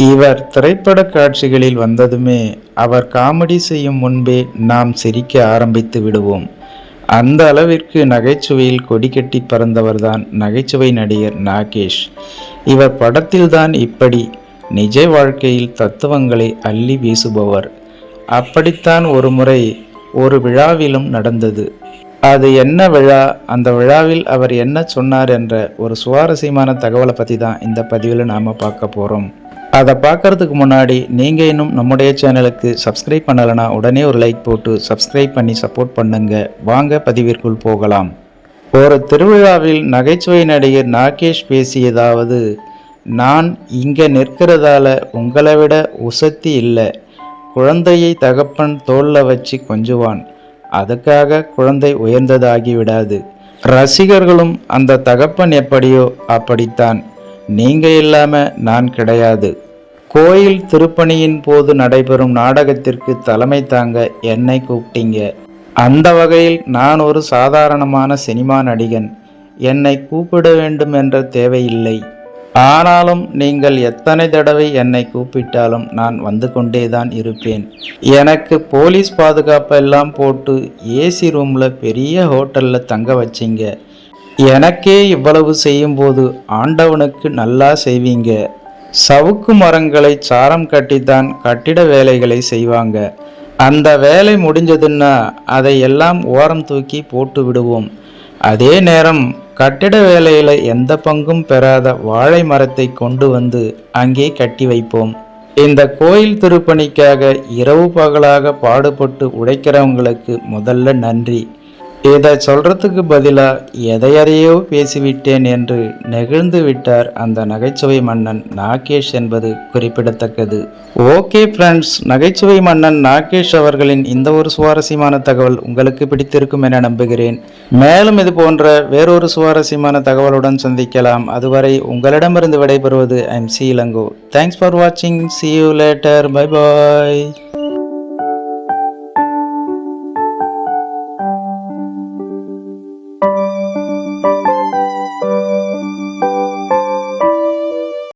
இவர் திரைப்பட காட்சிகளில் வந்ததுமே அவர் காமெடி செய்யும் முன்பே நாம் சிரிக்க ஆரம்பித்து விடுவோம். அந்த அளவிற்கு நகைச்சுவையில் கொடிகட்டி பறந்தவர்தான் நகைச்சுவை நடிகர் நாகேஷ். இவர் படத்தில்தான் இப்படி, நிஜ வாழ்க்கையில் தத்துவங்களை அள்ளி வீசுபவர். அப்படித்தான் ஒரு முறை ஒரு விழாவிலும் நடந்தது. அது என்ன விழா, அந்த விழாவில் அவர் என்ன சொன்னார் என்ற ஒரு சுவாரஸ்யமான தகவலை பற்றி தான் இந்த பதிவில் நாம் பார்க்க போகிறோம். அதை பார்க்கறதுக்கு முன்னாடி நீங்கள் இன்னும் நம்முடைய சேனலுக்கு சப்ஸ்கிரைப் பண்ணலைன்னா உடனே ஒரு லைக் போட்டு சப்ஸ்கிரைப் பண்ணி சப்போர்ட் பண்ணுங்க. வாங்க பதிவிற்குள் போகலாம். ஒரு திருவிழாவில் நகைச்சுவை நடிகர் நாகேஷ் பேசியதாவது, நான் இங்கே நிற்கிறதால உங்களை விட உசத்தி இல்லை. குழந்தையை தகப்பன் தோல்ல வச்சு கொஞ்சுவான், அதுக்காக குழந்தை உயர்ந்ததாகி விடாது. ரசிகர்களும் அந்த தகப்பன் எப்படியோ அப்படித்தான், நீங்க இல்லாம நான் கிடையாது. கோயில் திருப்பணியின் போது நடைபெறும் நாடகத்திற்கு தலைமை தாங்க என்னை கூப்பிட்டீங்க. அந்த வகையில் நான் ஒரு சாதாரணமான சினிமா நடிகன். என்னை கூப்பிட வேண்டும் என்ற தேவையில்லை. ஆனாலும் நீங்கள் எத்தனை தடவை என்னை கூப்பிட்டாலும் நான் வந்து கொண்டேதான் இருப்பேன். எனக்கு போலீஸ் பாதுகாப்பெல்லாம் போட்டு ஏசி ரூமில் பெரிய ஹோட்டலில் தங்க வச்சிங்க. எனக்கே இவ்வளவு செய்யும்போது ஆண்டவனுக்கு நல்லா செய்வீங்க. சவுக்கு மரங்களை சாரம் கட்டித்தான் கட்டிட வேலைகளை செய்வாங்க. அந்த வேலை முடிஞ்சதுன்னா அதை எல்லாம் ஓரம் தூக்கி போட்டு விடுவோம். அதே நேரம் கட்டிட வேலையில் எந்த பங்கும் பெறாத வாழை மரத்தை கொண்டு வந்து அங்கே கட்டி வைப்போம். இந்த கோயில் திருப்பணிக்காக இரவு பகலாக பாடுபட்டு உழைக்கிறவங்களுக்கு முதல்ல நன்றி. இதை சொல்றதுக்கு பதிலாக எதையறையோ பேசிவிட்டேன் என்று நெகிழ்ந்து விட்டார் அந்த நகைச்சுவை மன்னன் நாகேஷ் என்பது குறிப்பிடத்தக்கது. ஓகே ஃப்ரெண்ட்ஸ், நகைச்சுவை மன்னன் நாகேஷ் அவர்களின் இந்த ஒரு சுவாரஸ்யமான தகவல் உங்களுக்கு பிடித்திருக்கும் என நம்புகிறேன். மேலும் இது போன்ற வேறொரு சுவாரஸ்யமான தகவலுடன் சந்திக்கலாம். அதுவரை உங்களிடமிருந்து விடைபெறுவது I'm C Elango. Thanks for வாட்சிங். See you later. Bye bye.